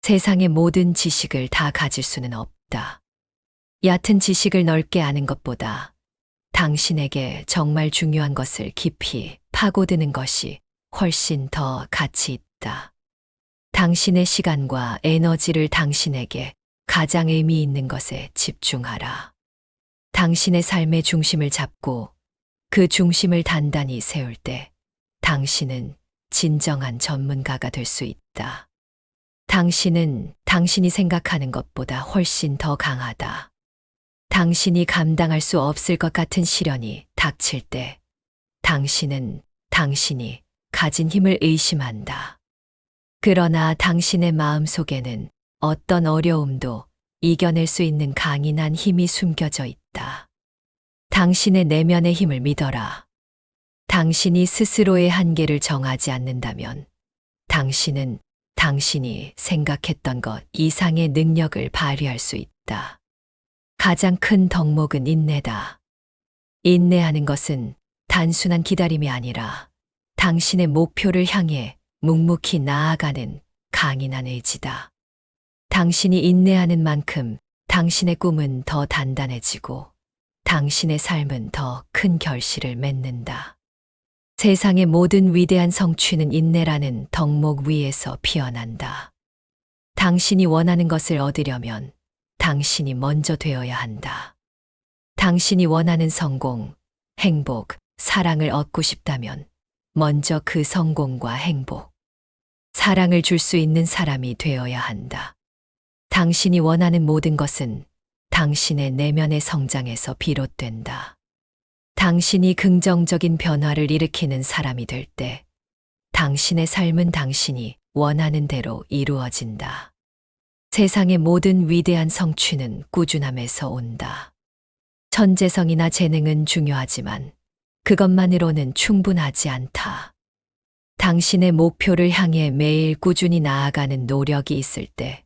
A: 세상의 모든 지식을 다 가질 수는 없다. 얕은 지식을 넓게 아는 것보다 당신에게 정말 중요한 것을 깊이 파고드는 것이 훨씬 더 가치 있다. 당신의 시간과 에너지를 당신에게 가장 의미 있는 것에 집중하라. 당신의 삶의 중심을 잡고 그 중심을 단단히 세울 때 당신은 진정한 전문가가 될 수 있다. 당신은 당신이 생각하는 것보다 훨씬 더 강하다. 당신이 감당할 수 없을 것 같은 시련이 닥칠 때 당신은 당신이 가진 힘을 의심한다. 그러나 당신의 마음 속에는 어떤 어려움도 이겨낼 수 있는 강인한 힘이 숨겨져 있다. 당신의 내면의 힘을 믿어라. 당신이 스스로의 한계를 정하지 않는다면 당신은 당신이 생각했던 것 이상의 능력을 발휘할 수 있다. 가장 큰 덕목은 인내다. 인내하는 것은 단순한 기다림이 아니라 당신의 목표를 향해 묵묵히 나아가는 강인한 의지다. 당신이 인내하는 만큼 당신의 꿈은 더 단단해지고 당신의 삶은 더 큰 결실을 맺는다. 세상의 모든 위대한 성취는 인내라는 덕목 위에서 피어난다. 당신이 원하는 것을 얻으려면 당신이 먼저 되어야 한다. 당신이 원하는 성공, 행복, 사랑을 얻고 싶다면 먼저 그 성공과 행복, 사랑을 줄 수 있는 사람이 되어야 한다. 당신이 원하는 모든 것은 당신의 내면의 성장에서 비롯된다. 당신이 긍정적인 변화를 일으키는 사람이 될 때, 당신의 삶은 당신이 원하는 대로 이루어진다. 세상의 모든 위대한 성취는 꾸준함에서 온다. 천재성이나 재능은 중요하지만 그것만으로는 충분하지 않다. 당신의 목표를 향해 매일 꾸준히 나아가는 노력이 있을 때,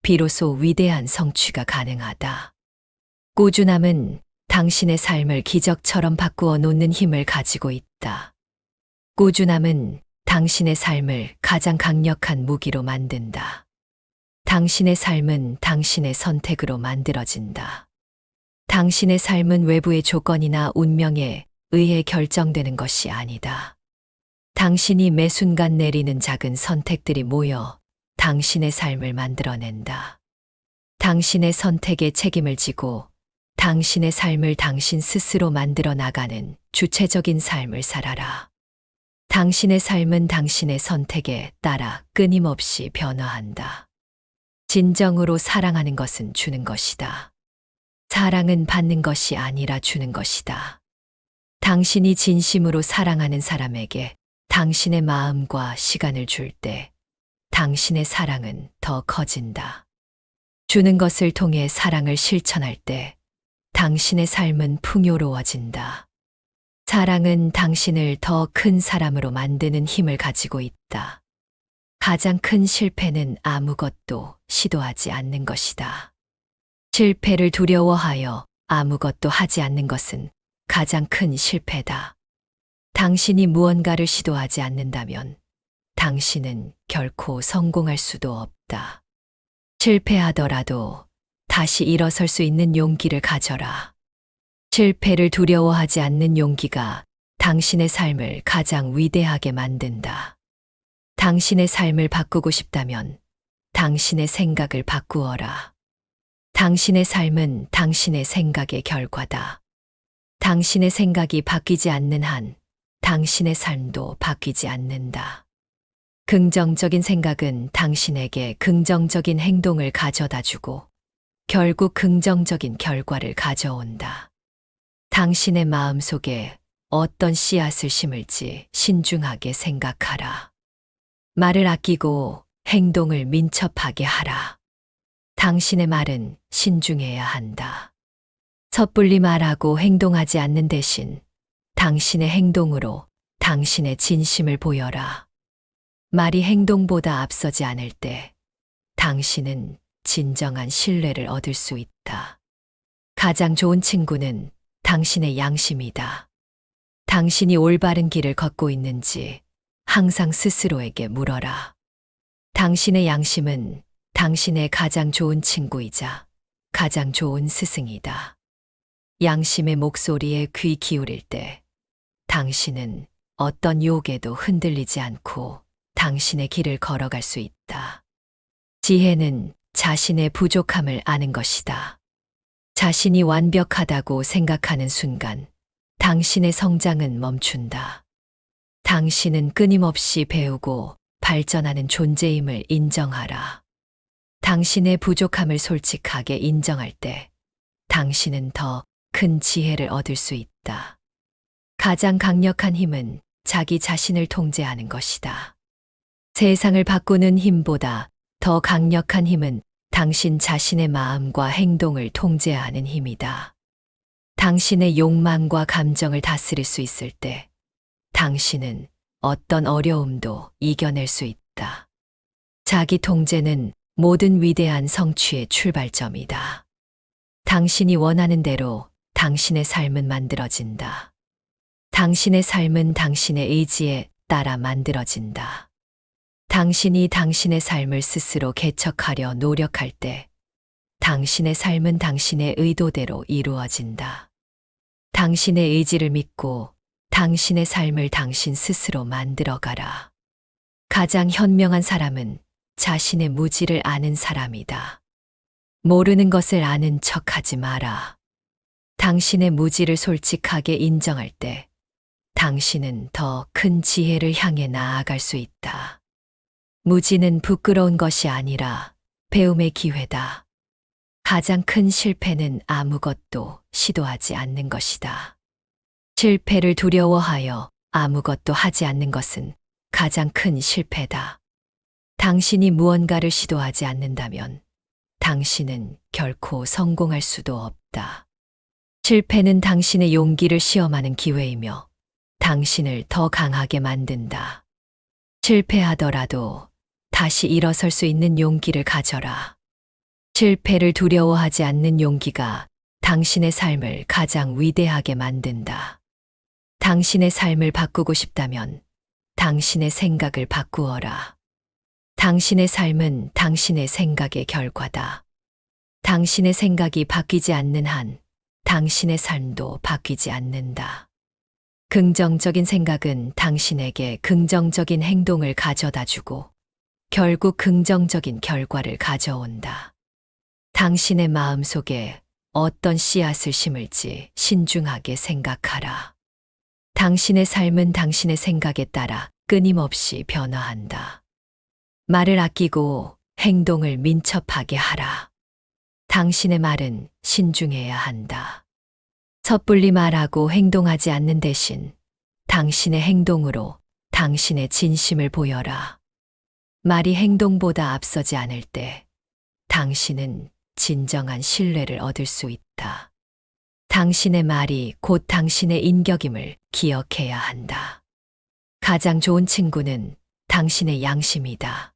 A: 비로소 위대한 성취가 가능하다. 꾸준함은 당신의 삶을 기적처럼 바꾸어 놓는 힘을 가지고 있다. 꾸준함은 당신의 삶을 가장 강력한 무기로 만든다. 당신의 삶은 당신의 선택으로 만들어진다. 당신의 삶은 외부의 조건이나 운명에 의해 결정되는 것이 아니다. 당신이 매 순간 내리는 작은 선택들이 모여 당신의 삶을 만들어낸다. 당신의 선택에 책임을 지고 당신의 삶을 당신 스스로 만들어 나가는 주체적인 삶을 살아라. 당신의 삶은 당신의 선택에 따라 끊임없이 변화한다. 진정으로 사랑하는 것은 주는 것이다. 사랑은 받는 것이 아니라 주는 것이다. 당신이 진심으로 사랑하는 사람에게 당신의 마음과 시간을 줄 때, 당신의 사랑은 더 커진다. 주는 것을 통해 사랑을 실천할 때, 당신의 삶은 풍요로워진다. 사랑은 당신을 더 큰 사람으로 만드는 힘을 가지고 있다. 가장 큰 실패는 아무것도 시도하지 않는 것이다. 실패를 두려워하여 아무것도 하지 않는 것은 가장 큰 실패다. 당신이 무언가를 시도하지 않는다면 당신은 결코 성공할 수도 없다. 실패하더라도 다시 일어설 수 있는 용기를 가져라. 실패를 두려워하지 않는 용기가 당신의 삶을 가장 위대하게 만든다. 당신의 삶을 바꾸고 싶다면 당신의 생각을 바꾸어라. 당신의 삶은 당신의 생각의 결과다. 당신의 생각이 바뀌지 않는 한 당신의 삶도 바뀌지 않는다. 긍정적인 생각은 당신에게 긍정적인 행동을 가져다 주고 결국 긍정적인 결과를 가져온다. 당신의 마음 속에 어떤 씨앗을 심을지 신중하게 생각하라. 말을 아끼고 행동을 민첩하게 하라. 당신의 말은 신중해야 한다. 섣불리 말하고 행동하지 않는 대신 당신의 행동으로 당신의 진심을 보여라. 말이 행동보다 앞서지 않을 때 당신은 진정한 신뢰를 얻을 수 있다. 가장 좋은 친구는 당신의 양심이다. 당신이 올바른 길을 걷고 있는지 항상 스스로에게 물어라. 당신의 양심은 당신의 가장 좋은 친구이자 가장 좋은 스승이다. 양심의 목소리에 귀 기울일 때 당신은 어떤 유혹에도 흔들리지 않고 당신의 길을 걸어갈 수 있다. 지혜는 자신의 부족함을 아는 것이다. 자신이 완벽하다고 생각하는 순간 당신의 성장은 멈춘다. 당신은 끊임없이 배우고 발전하는 존재임을 인정하라. 당신의 부족함을 솔직하게 인정할 때 당신은 더 큰 지혜를 얻을 수 있다. 가장 강력한 힘은 자기 자신을 통제하는 것이다. 세상을 바꾸는 힘보다 더 강력한 힘은 당신 자신의 마음과 행동을 통제하는 힘이다. 당신의 욕망과 감정을 다스릴 수 있을 때 당신은 어떤 어려움도 이겨낼 수 있다. 자기 통제는 모든 위대한 성취의 출발점이다. 당신이 원하는 대로 당신의 삶은 만들어진다. 당신의 삶은 당신의 의지에 따라 만들어진다. 당신이 당신의 삶을 스스로 개척하려 노력할 때 당신의 삶은 당신의 의도대로 이루어진다. 당신의 의지를 믿고 당신의 삶을 당신 스스로 만들어가라. 가장 현명한 사람은 자신의 무지를 아는 사람이다. 모르는 것을 아는 척하지 마라. 당신의 무지를 솔직하게 인정할 때 당신은 더 큰 지혜를 향해 나아갈 수 있다. 무지는 부끄러운 것이 아니라 배움의 기회다. 가장 큰 실패는 아무것도 시도하지 않는 것이다. 실패를 두려워하여 아무것도 하지 않는 것은 가장 큰 실패다. 당신이 무언가를 시도하지 않는다면 당신은 결코 성공할 수도 없다. 실패는 당신의 용기를 시험하는 기회이며 당신을 더 강하게 만든다. 실패하더라도 다시 일어설 수 있는 용기를 가져라. 실패를 두려워하지 않는 용기가 당신의 삶을 가장 위대하게 만든다. 당신의 삶을 바꾸고 싶다면 당신의 생각을 바꾸어라. 당신의 삶은 당신의 생각의 결과다. 당신의 생각이 바뀌지 않는 한 당신의 삶도 바뀌지 않는다. 긍정적인 생각은 당신에게 긍정적인 행동을 가져다 주고 결국 긍정적인 결과를 가져온다. 당신의 마음 속에 어떤 씨앗을 심을지 신중하게 생각하라. 당신의 삶은 당신의 생각에 따라 끊임없이 변화한다. 말을 아끼고 행동을 민첩하게 하라. 당신의 말은 신중해야 한다. 섣불리 말하고 행동하지 않는 대신 당신의 행동으로 당신의 진심을 보여라. 말이 행동보다 앞서지 않을 때 당신은 진정한 신뢰를 얻을 수 있다. 당신의 말이 곧 당신의 인격임을 기억해야 한다. 가장 좋은 친구는 당신의 양심이다.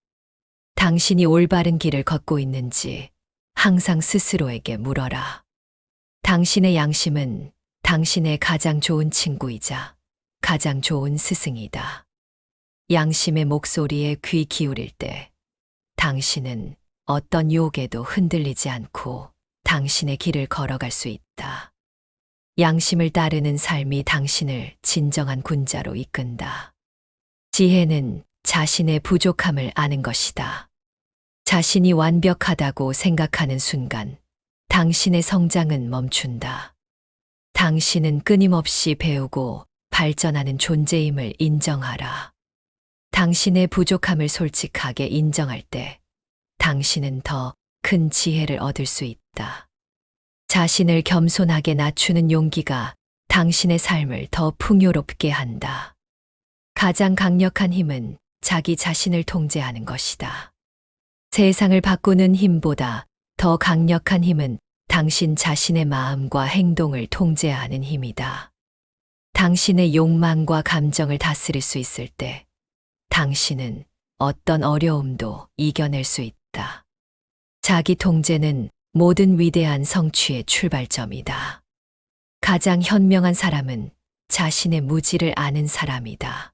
A: 당신이 올바른 길을 걷고 있는지 항상 스스로에게 물어라. 당신의 양심은 당신의 가장 좋은 친구이자 가장 좋은 스승이다. 양심의 목소리에 귀 기울일 때 당신은 어떤 유혹에도 흔들리지 않고 당신의 길을 걸어갈 수 있다. 양심을 따르는 삶이 당신을 진정한 군자로 이끈다. 지혜는 자신의 부족함을 아는 것이다. 자신이 완벽하다고 생각하는 순간 당신의 성장은 멈춘다. 당신은 끊임없이 배우고 발전하는 존재임을 인정하라. 당신의 부족함을 솔직하게 인정할 때 당신은 더 큰 지혜를 얻을 수 있다. 자신을 겸손하게 낮추는 용기가 당신의 삶을 더 풍요롭게 한다. 가장 강력한 힘은 자기 자신을 통제하는 것이다. 세상을 바꾸는 힘보다 더 강력한 힘은 당신 자신의 마음과 행동을 통제하는 힘이다. 당신의 욕망과 감정을 다스릴 수 있을 때 당신은 어떤 어려움도 이겨낼 수 있다. 자기 통제는 모든 위대한 성취의 출발점이다. 가장 현명한 사람은 자신의 무지를 아는 사람이다.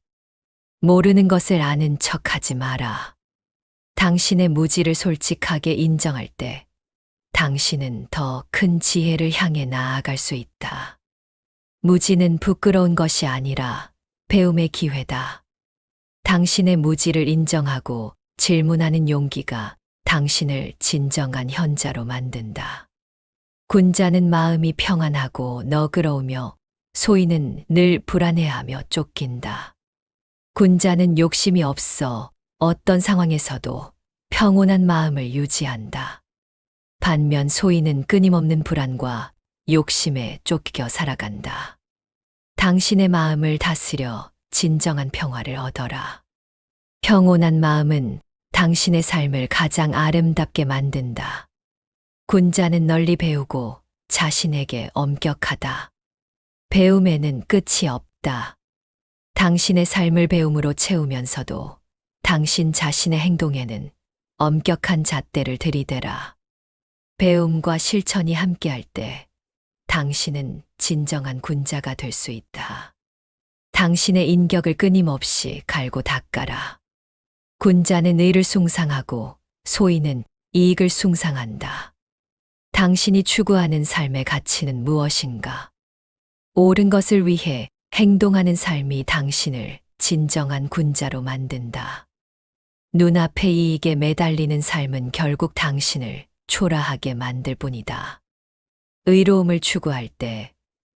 A: 모르는 것을 아는 척하지 마라. 당신의 무지를 솔직하게 인정할 때 당신은 더 큰 지혜를 향해 나아갈 수 있다. 무지는 부끄러운 것이 아니라 배움의 기회다. 당신의 무지를 인정하고 질문하는 용기가 당신을 진정한 현자로 만든다. 군자는 마음이 평안하고 너그러우며 소인은 늘 불안해하며 쫓긴다. 군자는 욕심이 없어 어떤 상황에서도 평온한 마음을 유지한다. 반면 소인은 끊임없는 불안과 욕심에 쫓겨 살아간다. 당신의 마음을 다스려 진정한 평화를 얻어라. 평온한 마음은 당신의 삶을 가장 아름답게 만든다. 군자는 널리 배우고 자신에게 엄격하다. 배움에는 끝이 없다. 당신의 삶을 배움으로 채우면서도 당신 자신의 행동에는 엄격한 잣대를 들이대라. 배움과 실천이 함께할 때 당신은 진정한 군자가 될 수 있다. 당신의 인격을 끊임없이 갈고 닦아라. 군자는 의를 숭상하고 소인은 이익을 숭상한다. 당신이 추구하는 삶의 가치는 무엇인가? 옳은 것을 위해 행동하는 삶이 당신을 진정한 군자로 만든다. 눈앞의 이익에 매달리는 삶은 결국 당신을 초라하게 만들 뿐이다. 의로움을 추구할 때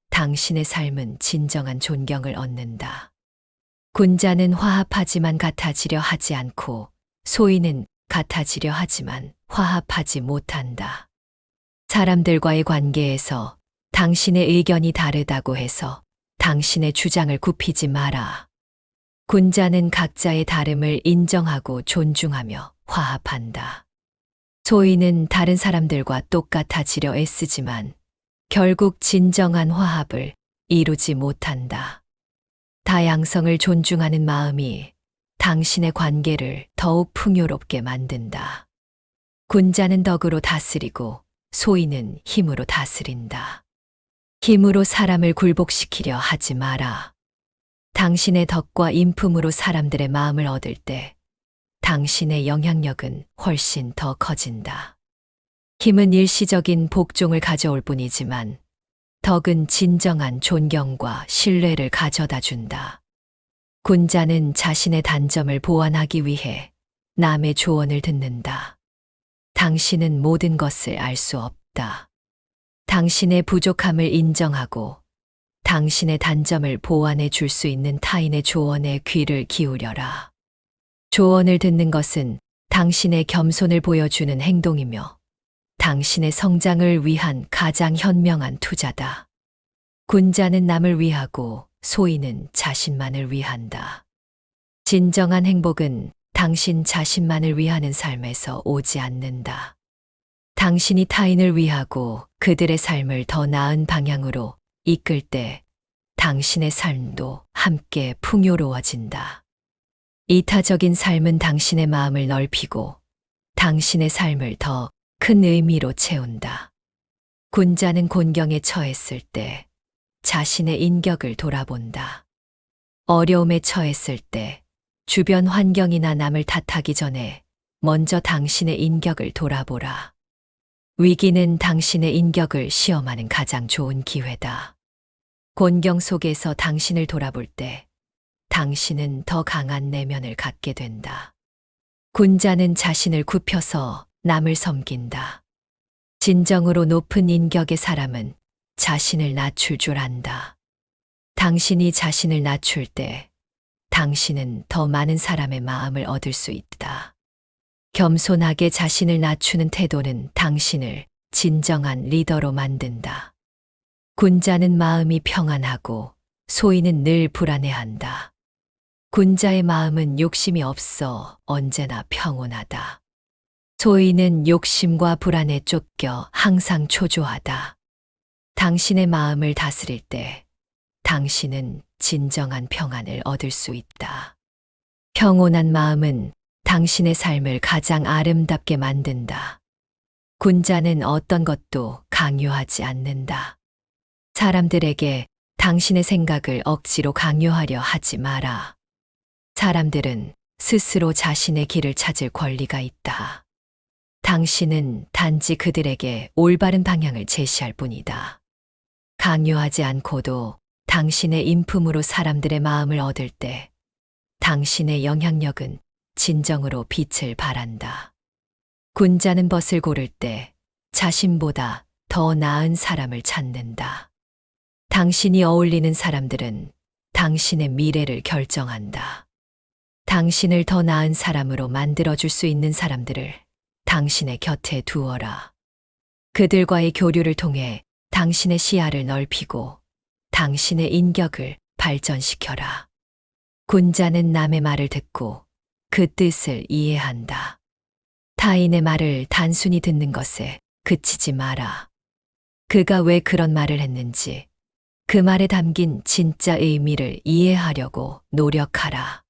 A: 당신의 삶은 진정한 존경을 얻는다. 군자는 화합하지만 같아지려 하지 않고 소인은 같아지려 하지만 화합하지 못한다. 사람들과의 관계에서 당신의 의견이 다르다고 해서 당신의 주장을 굽히지 마라. 군자는 각자의 다름을 인정하고 존중하며 화합한다. 소인은 다른 사람들과 똑같아지려 애쓰지만 결국 진정한 화합을 이루지 못한다. 다양성을 존중하는 마음이 당신의 관계를 더욱 풍요롭게 만든다. 군자는 덕으로 다스리고 소인은 힘으로 다스린다. 힘으로 사람을 굴복시키려 하지 마라. 당신의 덕과 인품으로 사람들의 마음을 얻을 때 당신의 영향력은 훨씬 더 커진다. 힘은 일시적인 복종을 가져올 뿐이지만 덕은 진정한 존경과 신뢰를 가져다 준다. 군자는 자신의 단점을 보완하기 위해 남의 조언을 듣는다. 당신은 모든 것을 알 수 없다. 당신의 부족함을 인정하고 당신의 단점을 보완해 줄 수 있는 타인의 조언에 귀를 기울여라. 조언을 듣는 것은 당신의 겸손을 보여주는 행동이며 당신의 성장을 위한 가장 현명한 투자다. 군자는 남을 위하고 소인은 자신만을 위한다. 진정한 행복은 당신 자신만을 위하는 삶에서 오지 않는다. 당신이 타인을 위하고 그들의 삶을 더 나은 방향으로 이끌 때 당신의 삶도 함께 풍요로워진다. 이타적인 삶은 당신의 마음을 넓히고 당신의 삶을 더 큰 의미로 채운다. 군자는 곤경에 처했을 때 자신의 인격을 돌아본다. 어려움에 처했을 때 주변 환경이나 남을 탓하기 전에 먼저 당신의 인격을 돌아보라. 위기는 당신의 인격을 시험하는 가장 좋은 기회다. 곤경 속에서 당신을 돌아볼 때 당신은 더 강한 내면을 갖게 된다. 군자는 자신을 굽혀서 남을 섬긴다. 진정으로 높은 인격의 사람은 자신을 낮출 줄 안다. 당신이 자신을 낮출 때 당신은 더 많은 사람의 마음을 얻을 수 있다. 겸손하게 자신을 낮추는 태도는 당신을 진정한 리더로 만든다. 군자는 마음이 평안하고 소인은 늘 불안해한다. 군자의 마음은 욕심이 없어 언제나 평온하다. 소인은 욕심과 불안에 쫓겨 항상 초조하다. 당신의 마음을 다스릴 때 당신은 진정한 평안을 얻을 수 있다. 평온한 마음은 당신의 삶을 가장 아름답게 만든다. 군자는 어떤 것도 강요하지 않는다. 사람들에게 당신의 생각을 억지로 강요하려 하지 마라. 사람들은 스스로 자신의 길을 찾을 권리가 있다. 당신은 단지 그들에게 올바른 방향을 제시할 뿐이다. 강요하지 않고도 당신의 인품으로 사람들의 마음을 얻을 때 당신의 영향력은 진정으로 빛을 발한다. 군자는 벗을 고를 때 자신보다 더 나은 사람을 찾는다. 당신이 어울리는 사람들은 당신의 미래를 결정한다. 당신을 더 나은 사람으로 만들어줄 수 있는 사람들을 당신의 곁에 두어라. 그들과의 교류를 통해 당신의 시야를 넓히고 당신의 인격을 발전시켜라. 군자는 남의 말을 듣고 그 뜻을 이해한다. 타인의 말을 단순히 듣는 것에 그치지 마라. 그가 왜 그런 말을 했는지, 그 말에 담긴 진짜 의미를 이해하려고 노력하라.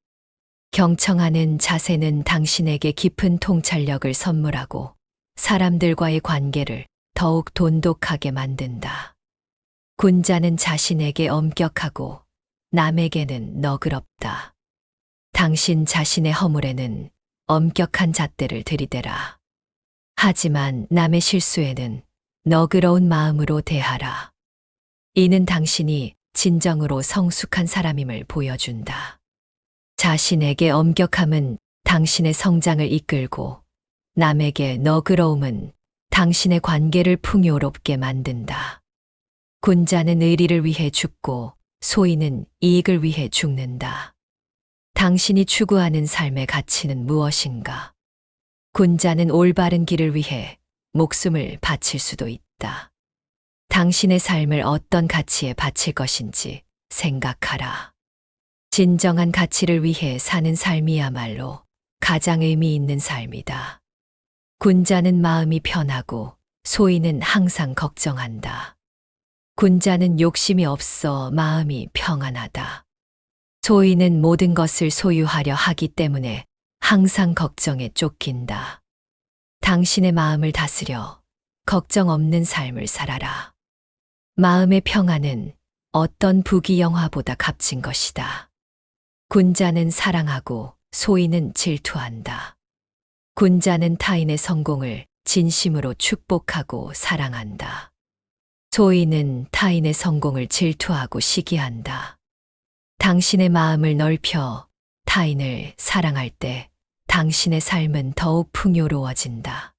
A: 경청하는 자세는 당신에게 깊은 통찰력을 선물하고 사람들과의 관계를 더욱 돈독하게 만든다. 군자는 자신에게 엄격하고 남에게는 너그럽다. 당신 자신의 허물에는 엄격한 잣대를 들이대라. 하지만 남의 실수에는 너그러운 마음으로 대하라. 이는 당신이 진정으로 성숙한 사람임을 보여준다. 자신에게 엄격함은 당신의 성장을 이끌고 남에게 너그러움은 당신의 관계를 풍요롭게 만든다. 군자는 의리를 위해 죽고 소인은 이익을 위해 죽는다. 당신이 추구하는 삶의 가치는 무엇인가? 군자는 올바른 길을 위해 목숨을 바칠 수도 있다. 당신의 삶을 어떤 가치에 바칠 것인지 생각하라. 진정한 가치를 위해 사는 삶이야말로 가장 의미 있는 삶이다. 군자는 마음이 편하고 소인은 항상 걱정한다. 군자는 욕심이 없어 마음이 평안하다. 소인은 모든 것을 소유하려 하기 때문에 항상 걱정에 쫓긴다. 당신의 마음을 다스려 걱정 없는 삶을 살아라. 마음의 평안은 어떤 부귀영화보다 값진 것이다. 군자는 사랑하고 소인은 질투한다. 군자는 타인의 성공을 진심으로 축복하고 사랑한다. 소인은 타인의 성공을 질투하고 시기한다. 당신의 마음을 넓혀 타인을 사랑할 때 당신의 삶은 더욱 풍요로워진다.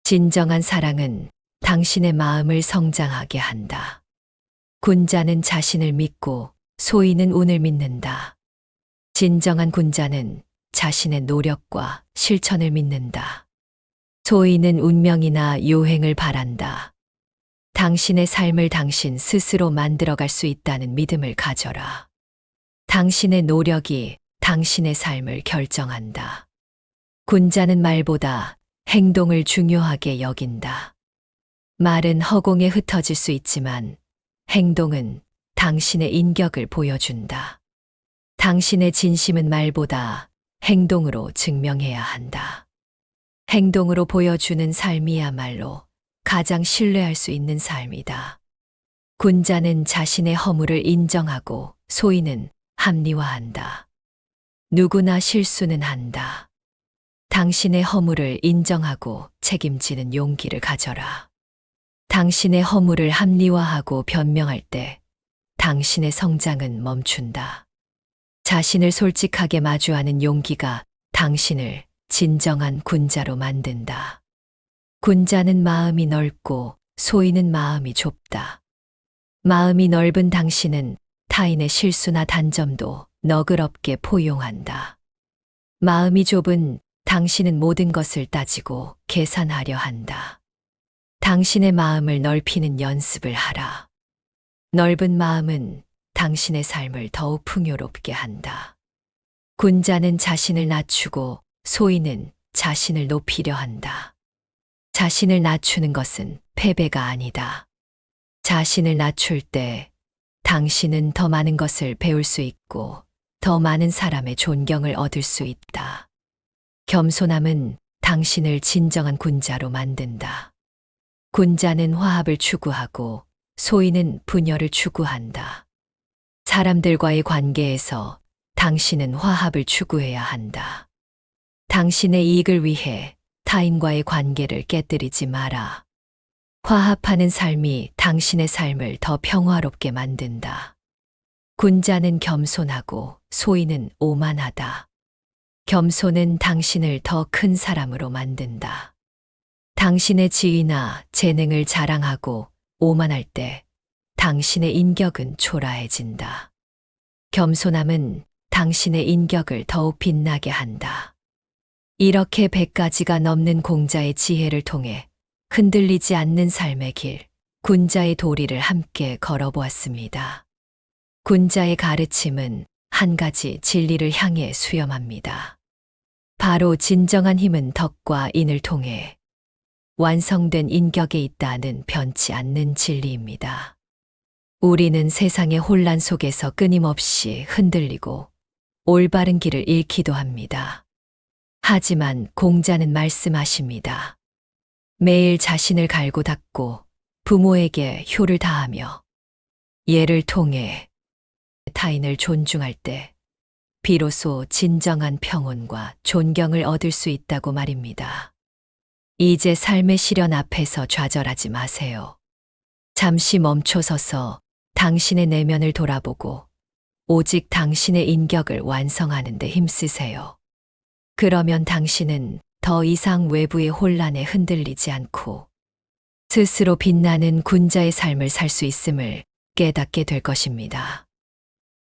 A: 진정한 사랑은 당신의 마음을 성장하게 한다. 군자는 자신을 믿고 소인은 운을 믿는다. 진정한 군자는 자신의 노력과 실천을 믿는다. 소인은 운명이나 요행을 바란다. 당신의 삶을 당신 스스로 만들어갈 수 있다는 믿음을 가져라. 당신의 노력이 당신의 삶을 결정한다. 군자는 말보다 행동을 중요하게 여긴다. 말은 허공에 흩어질 수 있지만 행동은 당신의 인격을 보여준다. 당신의 진심은 말보다 행동으로 증명해야 한다. 행동으로 보여주는 삶이야말로 가장 신뢰할 수 있는 삶이다. 군자는 자신의 허물을 인정하고 소인은 합리화한다. 누구나 실수는 한다. 당신의 허물을 인정하고 책임지는 용기를 가져라. 당신의 허물을 합리화하고 변명할 때 당신의 성장은 멈춘다. 자신을 솔직하게 마주하는 용기가 당신을 진정한 군자로 만든다. 군자는 마음이 넓고 소인은 마음이 좁다. 마음이 넓은 당신은 타인의 실수나 단점도 너그럽게 포용한다. 마음이 좁은 당신은 모든 것을 따지고 계산하려 한다. 당신의 마음을 넓히는 연습을 하라. 넓은 마음은 당신의 삶을 더욱 풍요롭게 한다. 군자는 자신을 낮추고 소인은 자신을 높이려 한다. 자신을 낮추는 것은 패배가 아니다. 자신을 낮출 때 당신은 더 많은 것을 배울 수 있고 더 많은 사람의 존경을 얻을 수 있다. 겸손함은 당신을 진정한 군자로 만든다. 군자는 화합을 추구하고 소인은 분열을 추구한다. 사람들과의 관계에서 당신은 화합을 추구해야 한다. 당신의 이익을 위해 타인과의 관계를 깨뜨리지 마라. 화합하는 삶이 당신의 삶을 더 평화롭게 만든다. 군자는 겸손하고 소인은 오만하다. 겸손은 당신을 더 큰 사람으로 만든다. 당신의 지위나 재능을 자랑하고 오만할 때 당신의 인격은 초라해진다. 겸손함은 당신의 인격을 더욱 빛나게 한다. 이렇게 100가지가 넘는 공자의 지혜를 통해 흔들리지 않는 삶의 길, 군자의 도리를 함께 걸어보았습니다. 군자의 가르침은 한 가지 진리를 향해 수렴합니다. 바로 진정한 힘은 덕과 인을 통해 완성된 인격에 있다는 변치 않는 진리입니다. 우리는 세상의 혼란 속에서 끊임없이 흔들리고 올바른 길을 잃기도 합니다. 하지만 공자는 말씀하십니다. 매일 자신을 갈고 닦고 부모에게 효를 다하며 예를 통해 타인을 존중할 때 비로소 진정한 평온과 존경을 얻을 수 있다고 말입니다. 이제 삶의 시련 앞에서 좌절하지 마세요. 잠시 멈춰서서 당신의 내면을 돌아보고 오직 당신의 인격을 완성하는 데 힘쓰세요. 그러면 당신은 더 이상 외부의 혼란에 흔들리지 않고 스스로 빛나는 군자의 삶을 살 수 있음을 깨닫게 될 것입니다.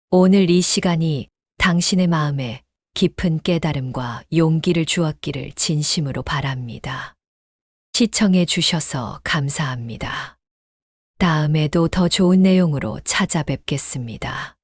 A: 오늘 이 시간이 당신의 마음에 깊은 깨달음과 용기를 주었기를 진심으로 바랍니다. 시청해 주셔서 감사합니다. 다음에도 더 좋은 내용으로 찾아뵙겠습니다.